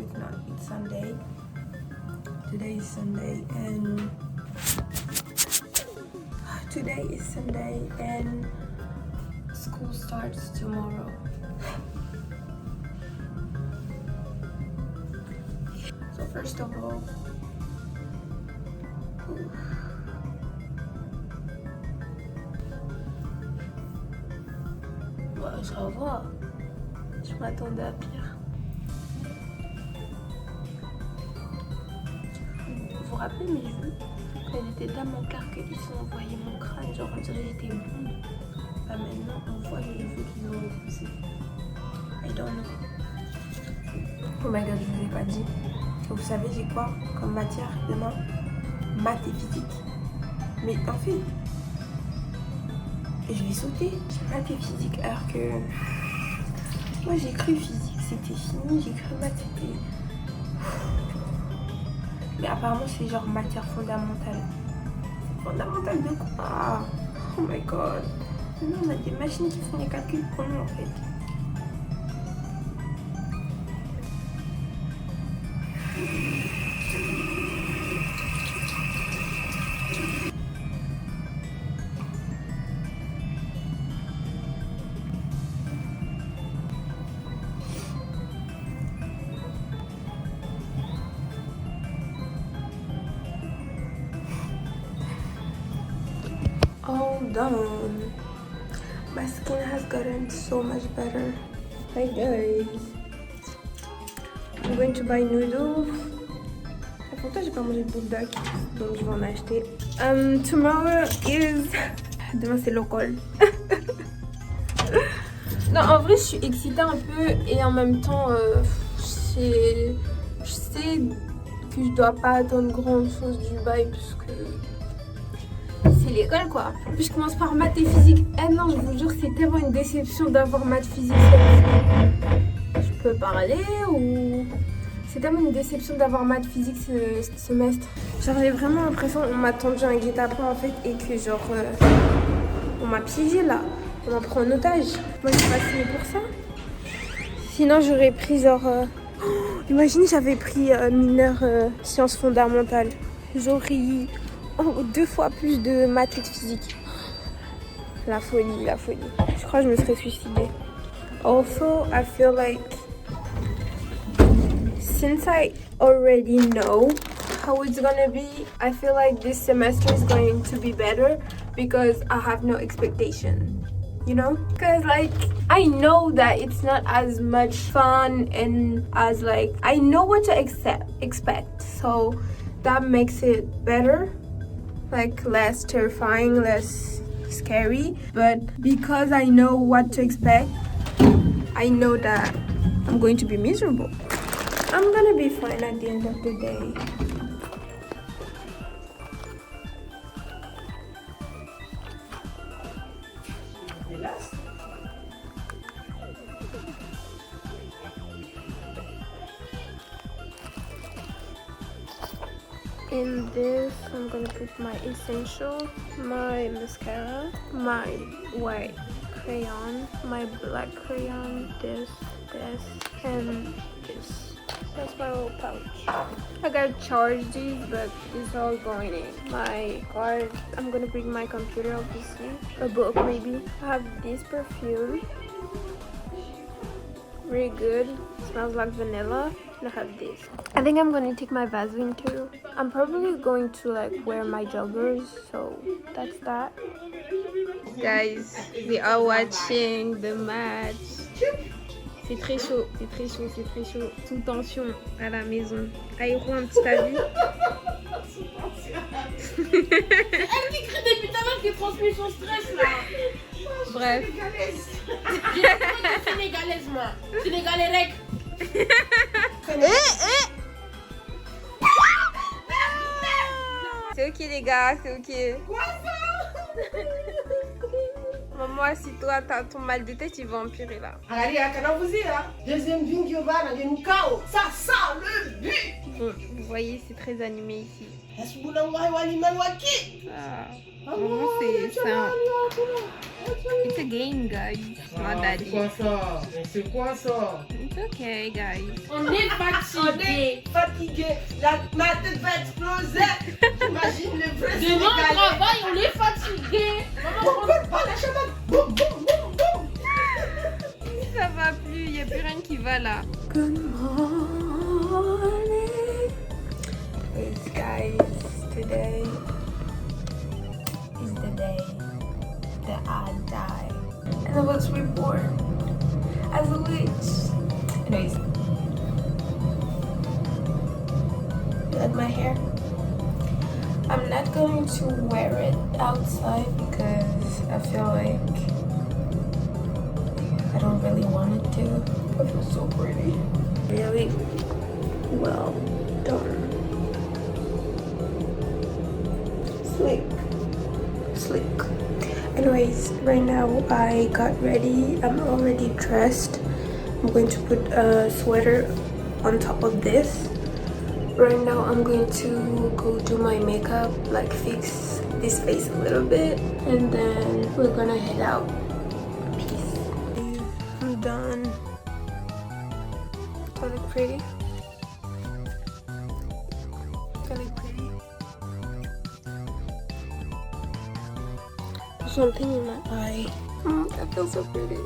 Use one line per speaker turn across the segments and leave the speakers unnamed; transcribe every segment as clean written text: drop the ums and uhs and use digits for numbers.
it's not. It's Sunday. Today is Sunday and school starts tomorrow. So first of all, bah, ça va. Je m'attendais à pire. Vous vous rappelez mes vues? Elles étaient tellement claires qu'ils ont envoyé mon crâne, genre on dirait que j'étais blonde. Bah maintenant on voit les vues qu'ils ont repoussées. I don't know. Oh my god, je vous ai pas dit. Vous savez j'ai quoi comme matière demain? Maths et physique. Mais en fait, je vais sauter. J'ai maths et physique alors que... Moi j'ai cru physique c'était fini, j'ai cru maths c'était... Mais apparemment c'est genre matière fondamentale. Fondamentale de quoi? Oh my god. Nous on a des machines qui font les calculs pour nous en fait. All done. My skin has gotten so much better. Hi guys. I'm going to buy noodles. Pourtant j'ai pas mangé de bulldog, donc je vais en acheter. Tomorrow is... Demain c'est local. Non en vrai je suis excitée un peu et en même temps je sais que je dois pas attendre grand chose du bail parce que c'est l'école quoi. En plus je commence par maths et physique. Eh non je vous jure c'est tellement une déception d'avoir maths physique. Je peux parler ou... C'est tellement une déception d'avoir maths physique ce semestre. Genre j'ai vraiment l'impression qu'on m'a tendu un guet-apens en fait et que genre on m'a piégé là. On m'a pris en otage. Moi j'ai pas signé pour ça. Sinon j'aurais pris genre... imaginez j'avais pris mineur sciences fondamentales. J'aurais eu 2 fois plus de maths et de physique. La folie, la folie. Je crois que je me serais suicidée. Also, I feel like since I already know how it's gonna be, I feel like this semester is going to be better because I have no expectation. You know? Because like I know that it's not as much fun and as like I know what to expect. So that makes it better. Like less terrifying, less scary, but because I know what to expect, I know that I'm going to be miserable. I'm gonna be fine at the end of the day. In this, I'm gonna put my essential, my mascara, my white crayon, my black crayon, this, and this. That's my little pouch. I gotta charge these, but it's all going in. My card, I'm gonna bring my computer, obviously. A book, maybe. I have this perfume. Really good. Smells like vanilla. And I have this. I think I'm gonna take my Vaseline too. I'm probably going to like wear my joggers, so that's that. Guys, we are watching the match. C'est très chaud, c'est très chaud, c'est très chaud. Sous tension à la maison. Aïro, un petit avis.
Elle qui crie depuis tout à l'heure qui transmet son stress là.
Bref.
Sénégalaise moi. Sénégalais rec.
C'est ok les gars, c'est ok.
Quoi ça?
Maman, assis-toi, t'as ton mal de tête, il va empirer là.
Allez, à Canavouzi là. Deuxième bingo va dans le chaos. Ça sent le but.
Bon, vous voyez, c'est très animé ici. Ah, maman, c'est un... It's a game, guys. Not that
C'est quoi ça? C'est quoi ça?
It's Okay, guys.
On est fatigué. Fatigué. Ma tête va exploser. J'imagine le vrai
Demain au
Sénégalais.
travail, on est fatigué.
Boum, boum, boum, la chamade. Boum, boum, boum, boum.
Ça va plus, il n'y a plus rien qui va là. Good morning. Yes, guys, today is the day that I die. And I was reborn as a witch. Anyways, look at my hair. I'm not going to wear it outside because I feel like I don't really want it to. It feels so pretty. Really well done. Sleek. Anyways, right now I got ready. I'm already dressed. I'm going to put a sweater on top of this. Right now I'm going to go do my makeup, like fix this face a little bit, and then we're gonna head out. Peace. I'm done. Do I look pretty? Do I look pretty? There's something in my eye. That feels so pretty.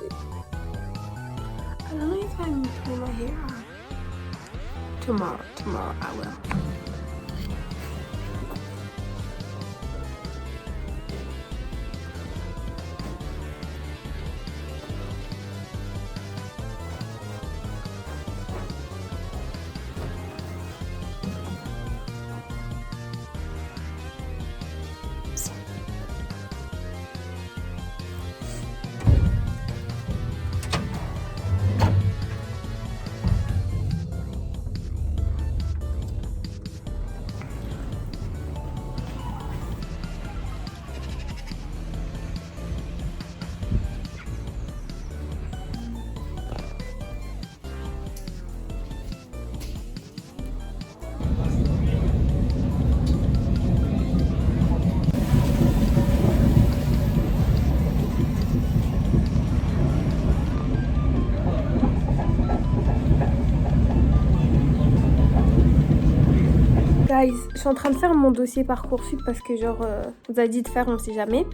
I don't know if I'm putting my hair on. Tomorrow I will. Guys, je suis en train de faire mon dossier Parcoursup parce que genre on nous a dit de faire, on sait jamais.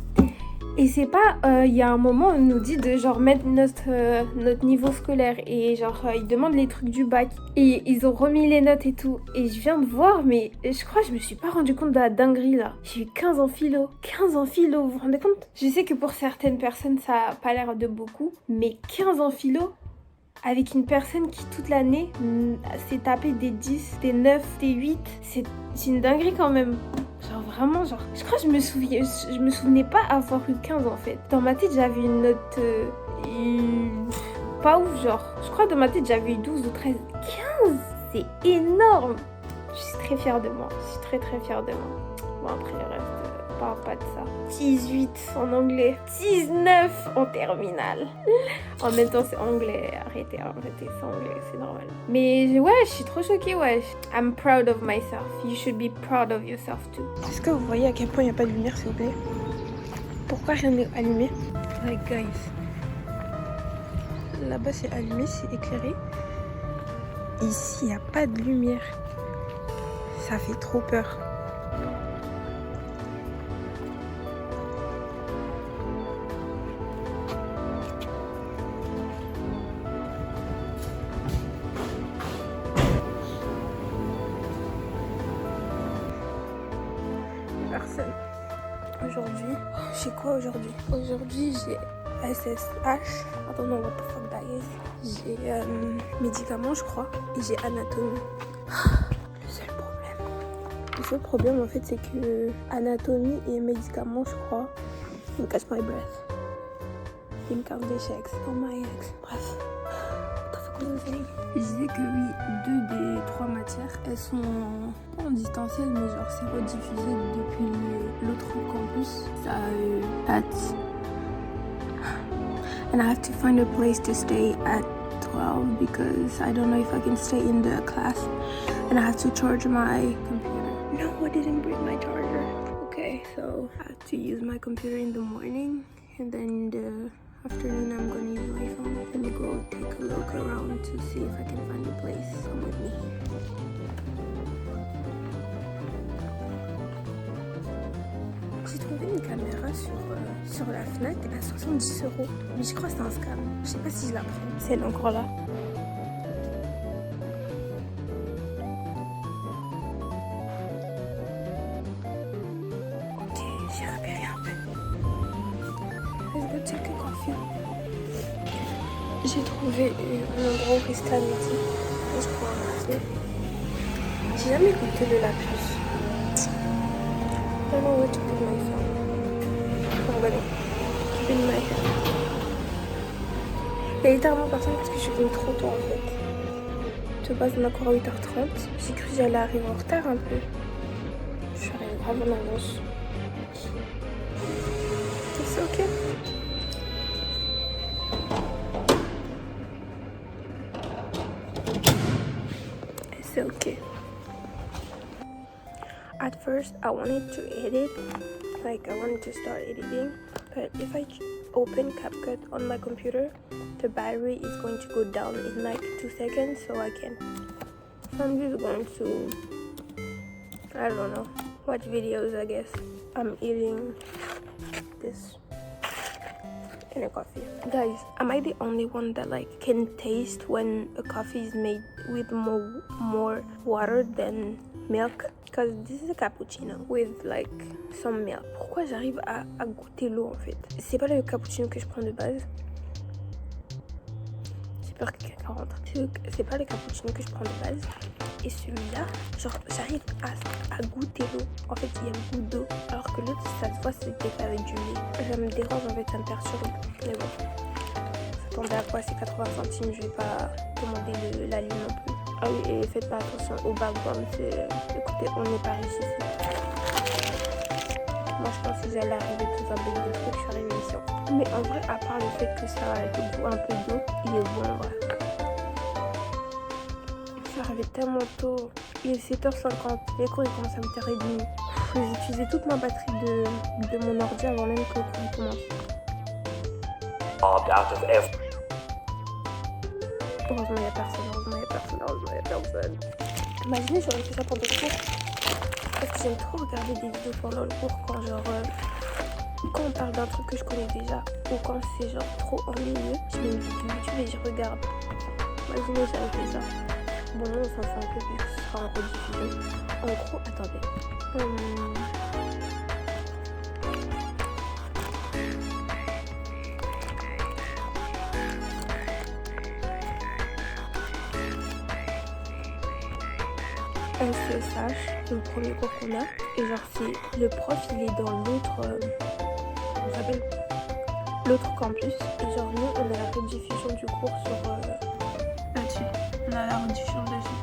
Et c'est pas, il y a un moment on nous dit de genre mettre notre niveau scolaire et genre ils demandent les trucs du bac et ils ont remis les notes et tout. Et je viens de voir, mais je crois que je me suis pas rendu compte de la dinguerie là. J'ai eu 15 en philo. 15 en philo, vous vous rendez compte? Je sais que pour certaines personnes ça a pas l'air de beaucoup, mais 15 en philo avec une personne qui toute l'année s'est tapé des 10, des 9, des 8, c'est une dinguerie quand même. Genre vraiment, genre, je crois que je me souvenais pas avoir eu 15 en fait. Dans ma tête, j'avais une note pas ouf, genre. Je crois que dans ma tête, j'avais eu 12 ou 13. 15, c'est énorme. Je suis très fière de moi. Je suis très très fière de moi. Bon, après le reste, parle pas de ça. 18 en anglais. 19 en terminale. En même temps, c'est anglais. Arrêtez, c'est anglais, c'est normal. Mais ouais, je suis trop choquée, ouais. I'm proud of myself. You should be proud of yourself too. Est-ce que vous voyez à quel point il n'y a pas de lumière, s'il vous plaît? Pourquoi rien n'est allumé? Like, guys. Là-bas, c'est allumé, c'est éclairé. Ici, il n'y a pas de lumière. Ça fait trop peur. Personne. Aujourd'hui, j'ai quoi aujourd'hui? Aujourd'hui, j'ai SSH. I don't know what the fuck that is. J'ai médicaments, je crois. Et j'ai anatomie. Le seul problème, en fait, c'est que anatomie et médicaments, je crois, ils me cachent my breath. Ils me cassent des chèques. Oh my ex. Bref. Je disais que oui, 2 des 3 matières, elles sont pas en distanciel, mais genre c'est rediffusé depuis l'autre campus. Ça at and I have to find a place to stay at 12 because I don't know if I can stay in the class, and I have to charge my computer. No, I didn't bring my charger. Okay, so I have to use my computer in the morning and then in the afternoon I'm gonna use my phone. Let me go take a look around to see if I can find a place. Come with me. J'ai trouvé une caméra sur la Fnac à 70 €. Mais je crois que c'est un scam. Je sais pas si je la prends. C'est elle encore là. Ok, j'ai repéré un peu. Let's go check a coffee. J'ai trouvé un endroit où rester à midi. Je prends un café. J'ai jamais goûté le lapis. I don't know where to put my phone. I'm gonna keep in my hand. Il y a littéralement personne parce que je suis venue trop tôt en fait. De base on a encore à 8h30. J'ai cru que j'allais arriver en retard un peu. Je suis arrivée grave en avance. C'est ok. C'est ok. At first, I wanted to edit, like I wanted to start editing, but if I open CapCut on my computer, the battery is going to go down in like 2 seconds, so I can't. So I'm just going to, I don't know, watch videos, I guess. I'm eating this and a coffee. Guys, am I the only one that like can taste when a coffee is made with more water than milk? Because this is a cappuccino with like some milk. Pourquoi j'arrive à goûter l'eau en fait? C'est pas le cappuccino que je prends de base. J'ai peur que quelqu'un rentre. C'est pas le cappuccino que je prends de base. Et celui-là, genre j'arrive à goûter l'eau. En fait il y a le goût d'eau. Alors que l'autre ça se voit c'était fait avec du lait. Ça me dérange en fait, ça me perturbe. Mais bon. S'attendait à quoi? C'est 80 centimes, je vais pas commander la ligne non plus. Ah oui, et faites pas attention au background, écoutez, on n'est pas riche ici. Moi je pensais que j'allais arriver dans un bug de truc, je suis arrivée ici. Mais en vrai, à part le fait que ça a le goût un peu d'eau, il est bon en vrai. Je suis arrivée tellement tôt, il est 7h50, les cours ils commencent à 8h30. J'ai utilisé toute ma batterie de mon ordi avant même que le cours commence. Heureusement, il n'y a personne. Imaginez, j'aurais fait ça pendant le cours. Parce que j'aime trop regarder des vidéos pendant le cours quand quand on parle d'un truc que je connais déjà ou quand c'est genre trop ennuyeux. Je mets une vidéo YouTube et je regarde. Imaginez, j'avais fait ça. Bon, non, on s'en fout un peu vu que ce sera en rediffusion. En gros, attendez. SSH, le premier cours qu'on a, et genre c'est le prof il est dans l'autre campus, et genre nous on a la rediffusion du cours sur là-dessus, on a la rediffusion dessus.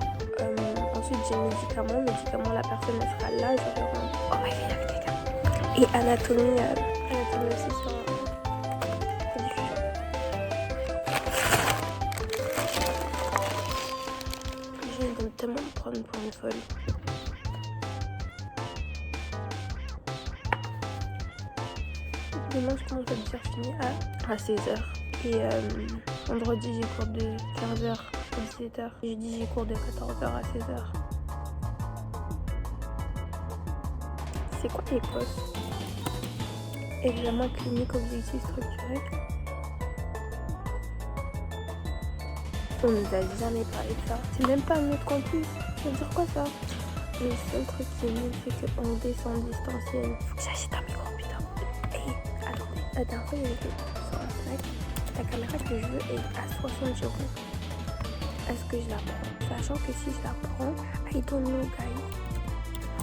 Ensuite j'ai médicaments, la personne elle sera là, genre oh my god il y avait quelqu'un. Et anatomie aussi sur rediffusion. Je vais tellement me prendre pour une folle. Demain je commence à 10h, je finis à 16h. Et vendredi j'ai cours de 15h à 17h. Jeudi j'ai cours de 14h à 16h. C'est quoi les postes? Examen clinique, objectif structuré. On nous a jamais parlé de ça. C'est même pas notre campus. Ça veut dire quoi ça? Le seul truc qui est mieux, c'est qu'on descend en distanciel. Faut que j'achète un micro, putain. Et attendez, la dernière fois, il y avait sur la Fnac. La caméra que je veux est à 60 €. Est-ce que je la prends? Sachant que si je la prends, I don't know, guys.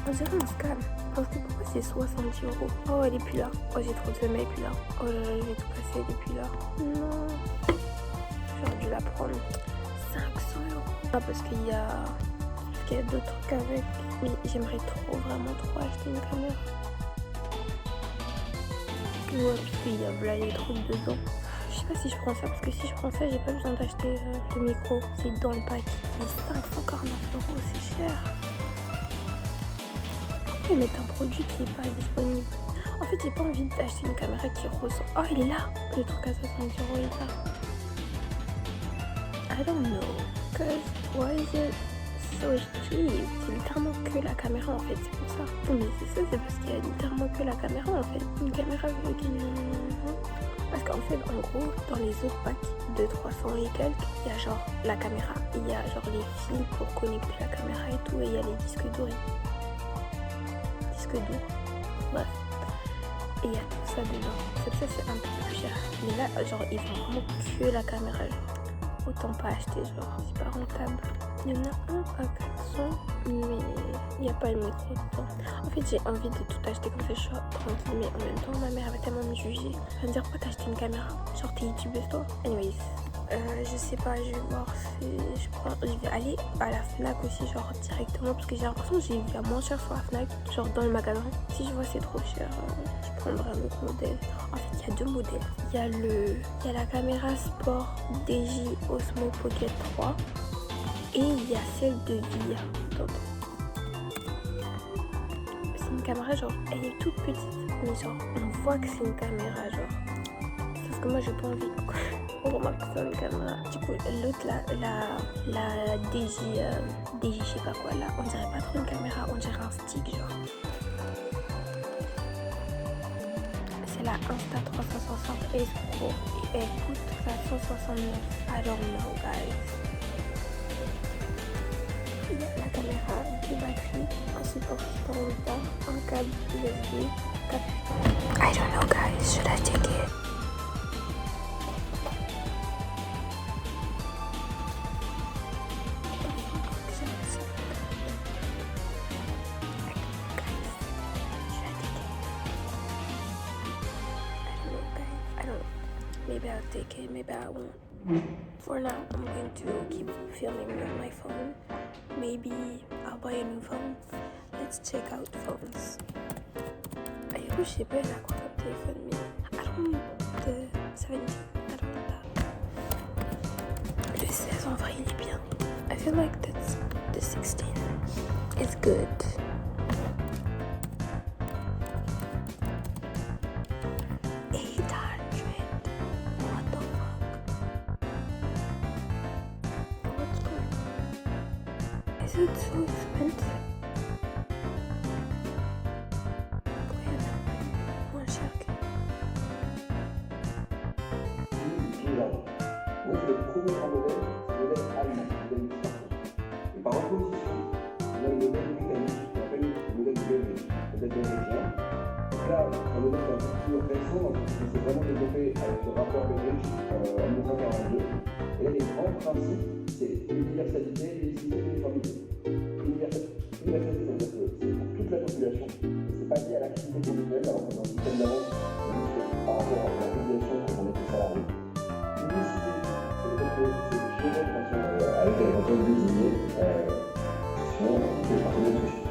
On dirait un scam. Parce que pourquoi c'est 70 €? Oh, elle est plus là. Oh, j'ai trop de seum, elle est plus là. Oh là là, je vais tout casser, elle est plus là. Non. J'aurais dû la prendre. 500 €. Ah, parce qu'il y a d'autres trucs avec. Mais j'aimerais vraiment trop acheter une caméra. Ouais, puis il y a les trucs dedans. Je sais pas si je prends ça, parce que si je prends ça, j'ai pas besoin d'acheter le micro. C'est dans le pack. Mais 549 €, c'est cher. Pourquoi ils mettent un produit qui n'est pas disponible? En fait, j'ai pas envie d'acheter une caméra qui ressort. Oh, il est là. Le truc à 70 € il est là. I don't know. Cause why is it so cheap? C'est littéralement que la caméra en fait, c'est pour ça. Mais c'est ça, c'est parce qu'il y a littéralement que la caméra en fait. Une caméra avec une... Parce qu'en fait, en gros, dans les autres packs de 300 et quelques, il y a genre la caméra, il y a genre les fils pour connecter la caméra et tout, et il y a les disques durs. Disques durs. Bref. Et il y a tout ça dedans. C'est pour ça que c'est un peu plus cher. Mais là, genre, ils font vraiment que la caméra. Autant pas acheter, genre, c'est pas rentable. Il y en a un à 400, mais il n'y a pas le micro dedans. En fait, j'ai envie de tout acheter comme ça, je suis tranquille, mais en même temps, ma mère va tellement me juger. Elle va me dire, pourquoi t'as acheté une caméra? Genre, t'es youtubeuse toi? Anyways, je sais pas, je vais voir si je vais aller à la Fnac aussi, genre directement, parce que j'ai l'impression que j'ai vu à moins cher sur la Fnac, genre dans le magasin. Si je vois c'est trop cher, je prendrai un autre modèle. En fait, il y a deux modèles. Il y a la caméra sport DJ Osmo Pocket 3 et il y a celle de VIA. Donc, c'est une caméra genre, elle est toute petite, mais genre on voit que c'est une caméra genre. Sauf que moi j'ai pas envie. On remarque que c'est une caméra. Du coup, l'autre la DJ, DJ je sais pas quoi là, on dirait pas trop une caméra, on dirait un stick genre. C'est la Insta360S Pro et elle coûte 469. I don't know guys. Il y a la caméra, deux batteries, un support super longtemps, un câble USB, 4... I don't know guys, should I take it? Maybe I'll take it, maybe I won't. For now, I'm going to keep filming with my phone. Maybe I'll buy a new phone. Let's check out phones. Je sais pas, il a quoi comme téléphone, mais I don't need the 17, I don't need that. Le 16 en vrai, il est bien. I feel like that's the 16. It's good. Is it so expensive? Moins cher que...
Donc le premier grand modèle, c'est le modèle allemand, le modèle du smartphone. Et par opposition, on a le modèle britannique, qu'on appelle le modèle belgien. Donc là, un modèle qui est un peu plus récent, donc qui s'est vraiment développé avec le rapport belge en 1942. Et là, les grands principes, c'est l'universalité, l'unicité, l'uniformité. Universalité, ça veut dire que c'est pour toute la population. C'est pas lié à l'activité individuelle, alors qu'on a un système d'avance par rapport à la population quand on était salarié. L'unicité, c'est le fait que c'est géré de façon avec des personnes désignées sur les partenaires sociaux.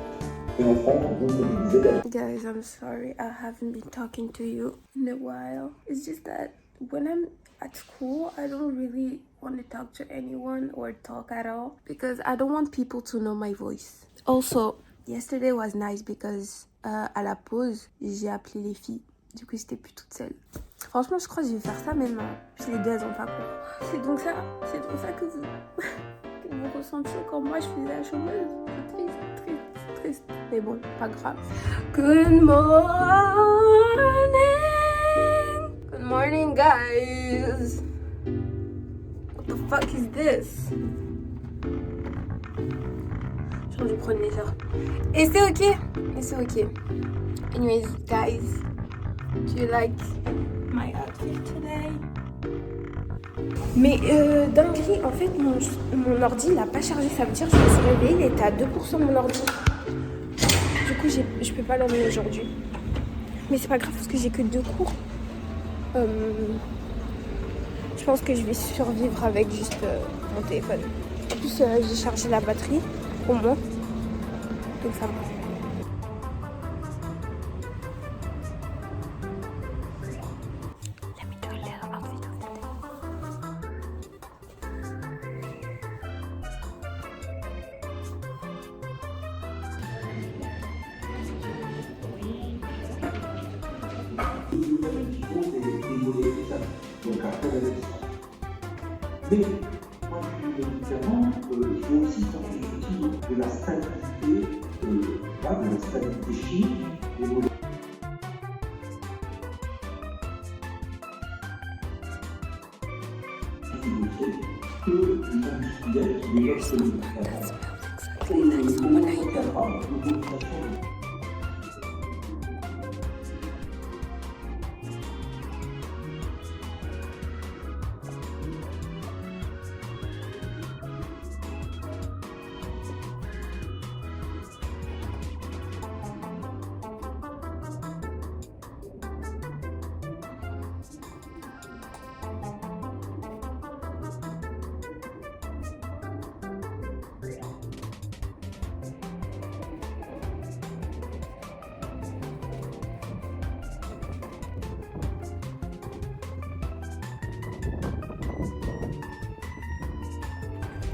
Et en France, vous le disiez.
Guys, I'm sorry I haven't been talking to you in a while. It's just that when I'm at school, I don't really want to talk to anyone or talk at all because I don't want people to know my voice. Also, yesterday was nice because à la pause, j'ai appelé les filles. Du coup, j'étais plus toute seule. Franchement, je crois que je vais faire ça maintenant. Puis les deux, elles ont pas cours. C'est donc ça que vous, que vous ressentiez quand moi je faisais la chômeuse. C'est triste, triste, triste. Mais bon, pas grave. Good morning. Good morning, guys. What the fuck is this? J'aurais dû prendre les heures. Et c'est ok. Et c'est ok. Anyways, guys, do you like my outfit today? Mais dinguerie, en fait, mon ordi n'a pas chargé. Ça veut dire que je me suis réveillée, il était à 2% mon ordi. Du coup, je peux pas l'emmener aujourd'hui. Mais c'est pas grave parce que j'ai que 2 cours. Je pense que je vais survivre avec juste mon téléphone. En plus, j'ai chargé la batterie, au moins. Donc ça va.
que je fais un petit peu, c'est démoler tout ça. Donc après l'investissement. Mais quand je suis médicament, je vais aussi sortir de la stabilité, de la stabilité chimique des molécules. Que les industriels qui développent ce médicament.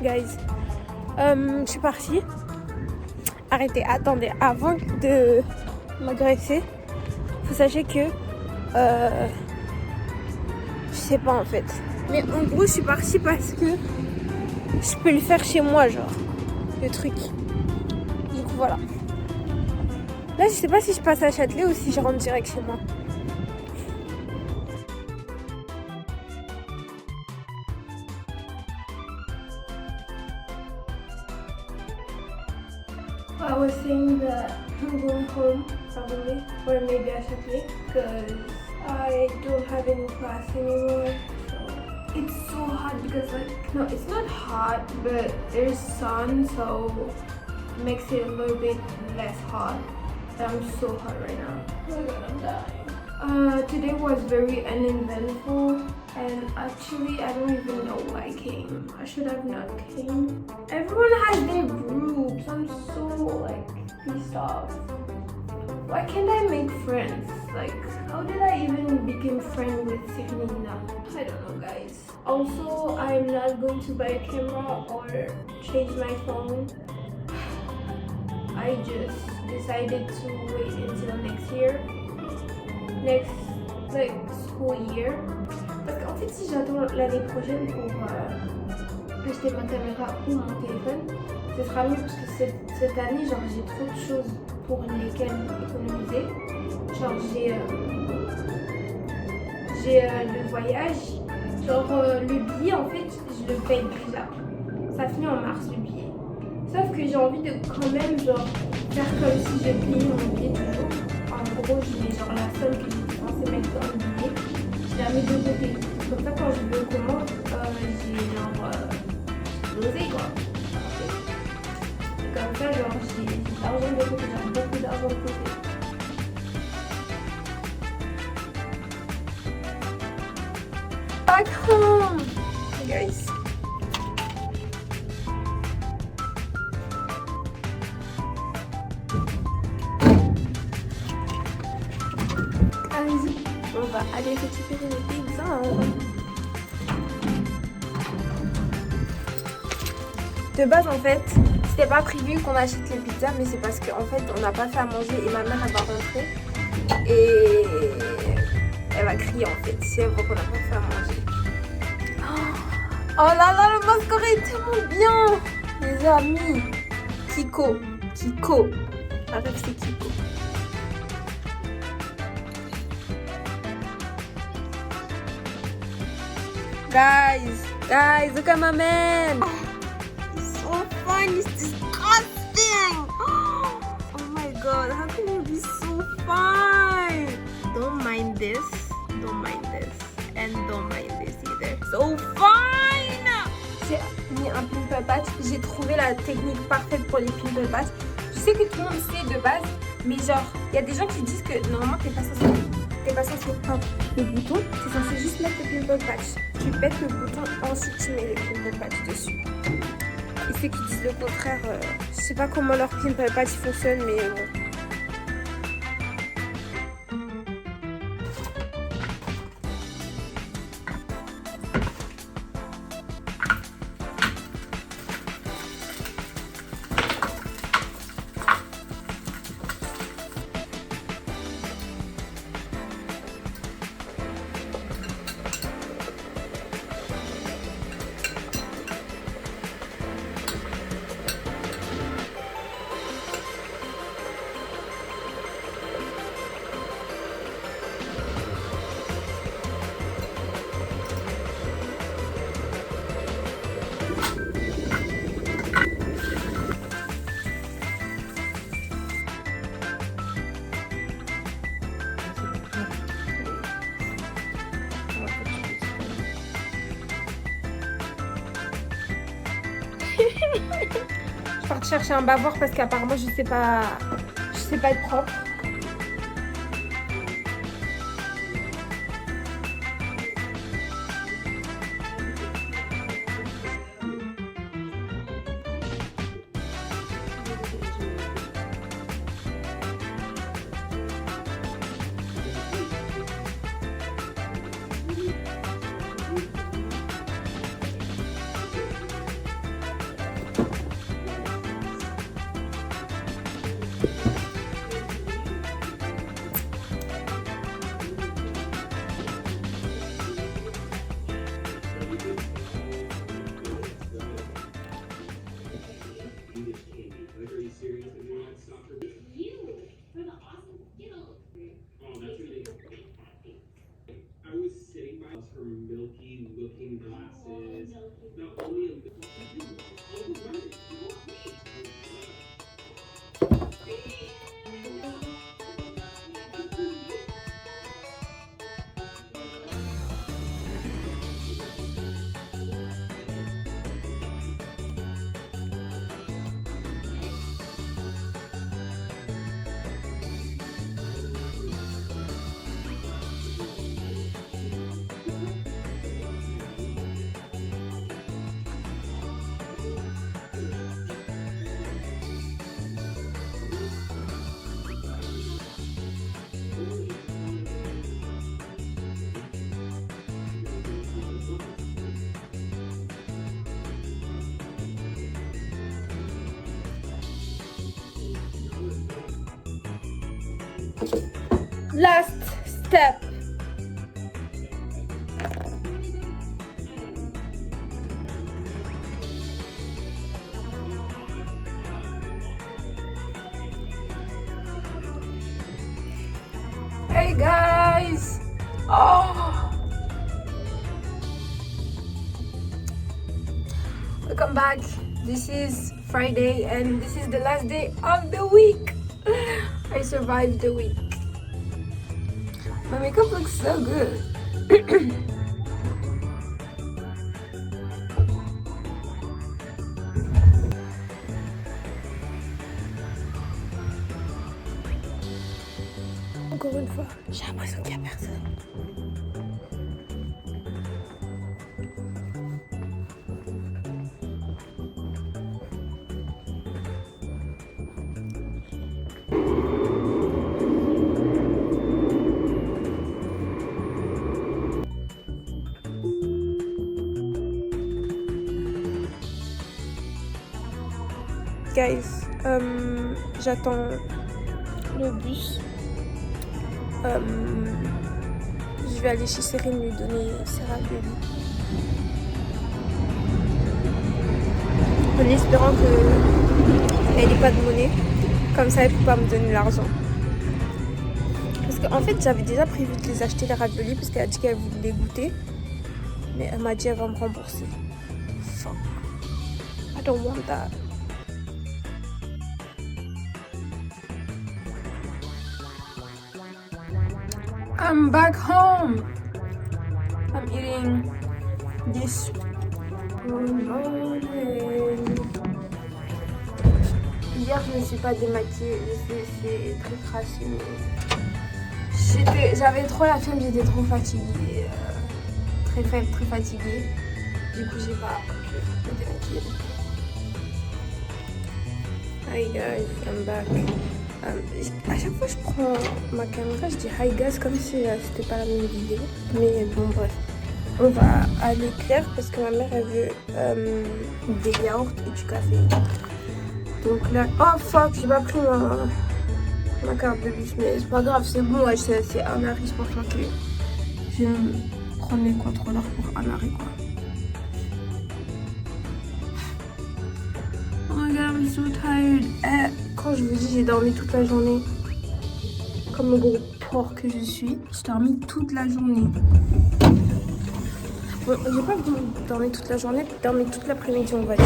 Guys, je suis partie. Arrêtez, attendez, avant de m'agresser, vous sachez que je sais pas en fait. Mais en gros, je suis partie parce que je peux le faire chez moi, genre le truc. Du coup, voilà. Là, je sais pas si je passe à Châtelet ou si je rentre direct chez moi. I was saying that I'm going home probably, or maybe I should leave because I don't have any class anymore. So it's so hot because no, it's not hot, but there's sun, so it makes it a little bit less hot. I'm so hot right now. Oh my god, I'm dying. Today was very uneventful, and actually I don't even know why I came. I should have not came. Everyone has their groups. I'm so pissed off. Why can't I make friends? How did I even become friends with Selena? I don't know, guys. Also, I'm not going to buy a camera or change my phone. I just decided to wait until next year. Next school year. Parce qu'en fait, si j'attends l'année prochaine pour acheter ma caméra ou mon téléphone, ce sera mieux parce que cette année, genre, j'ai trop de choses pour lesquelles économiser. Genre, j'ai le voyage. Genre, le billet, en fait, je le paye déjà. Ça finit en mars, le billet. Sauf que j'ai envie de quand même, genre, faire comme si je payais mon billet toujours. En gros, je mets genre la somme que j'étais censée mettre dans le billet, je la mets de côté. Comme ça, quand je vais au commande, j'ai genre l'oseille quoi. Et comme ça, genre, j'ai de l'argent de côté, j'ai beaucoup d'argent de côté. Back home, guys. On va aller récupérer les pizzas. De base, en fait, c'était pas prévu qu'on achète les pizzas, mais c'est parce qu'en fait, on n'a pas fait à manger et ma mère, elle va rentrer et elle va crier en fait si elle voit qu'on n'a pas fait à manger. Oh là là, le mascara est tellement bien, les amis. Kiko. Arrête, c'est Kiko. Guys, look at my man. He's so fun. He's disgusting. Oh my god, how can you be so fine? Don't mind this, and don't mind this either. So fine. J'ai mis un pimple patch. J'ai trouvé la technique parfaite pour les pimple patch. Je sais que tout le monde sait de base, mais genre, il y a des gens qui disent que normalement t'es pas censé prendre le bouton, t'es censé juste mettre le pimple patch. Tu pètes le bouton, ensuite tu mets le pimple patch dessus. Et ceux qui disent le contraire, je sais pas comment leur pimple patch fonctionne, mais bon. Je pars chercher un bavoir parce qu'apparemment je sais pas être propre.
Her milky looking glasses. Not only
Last step. Hey guys. Oh. Welcome back. This is Friday and this is the last day of the week. I survived the week. My makeup looks so good. Encore une fois, j'ai l'impression qu'il n'y a personne. Guys, j'attends le bus. Je vais aller chez Cyrine lui donner ses raviolis. En espérant qu'elle n'ait pas de monnaie. Comme ça, elle ne peut pas me donner l'argent. Parce qu'en fait, j'avais déjà prévu de les acheter les raviolis parce qu'elle a dit qu'elle voulait les goûter. Mais elle m'a dit qu'elle va me rembourser. Fuck. I don't want that. I'm back home. I'm eating this morning. Hier, je ne suis pas démaquillée. C'est très crassé. J'avais trop la flemme, j'étais trop fatiguée. Très faible, très fatiguée. Du coup, j'ai pas pu me démaquiller. Hi guys, I'm back. À chaque fois que je prends ma caméra, je dis hi guys comme si c'était pas la même vidéo. Mais bon, bref. On va à l'éclair parce que ma mère elle veut des yaourts et du café. Donc là, oh fuck, j'ai pas pris ma carte de bus, mais c'est pas grave, c'est bon, ouais, c'est un arrêt, je pense que je vais me prendre les contrôleurs pour un arrêt quoi. Oh my god, I'm so tired. Quand je vous dis j'ai dormi toute la journée, comme un gros porc que je suis, j'ai dormi toute la journée. Bon, j'ai pas dormi toute la journée, j'ai dormi toute l'après-midi on va dire.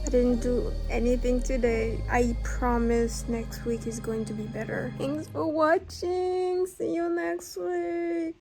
I didn't do anything today. I promise next week is going to be better. Thanks for watching. See you next week.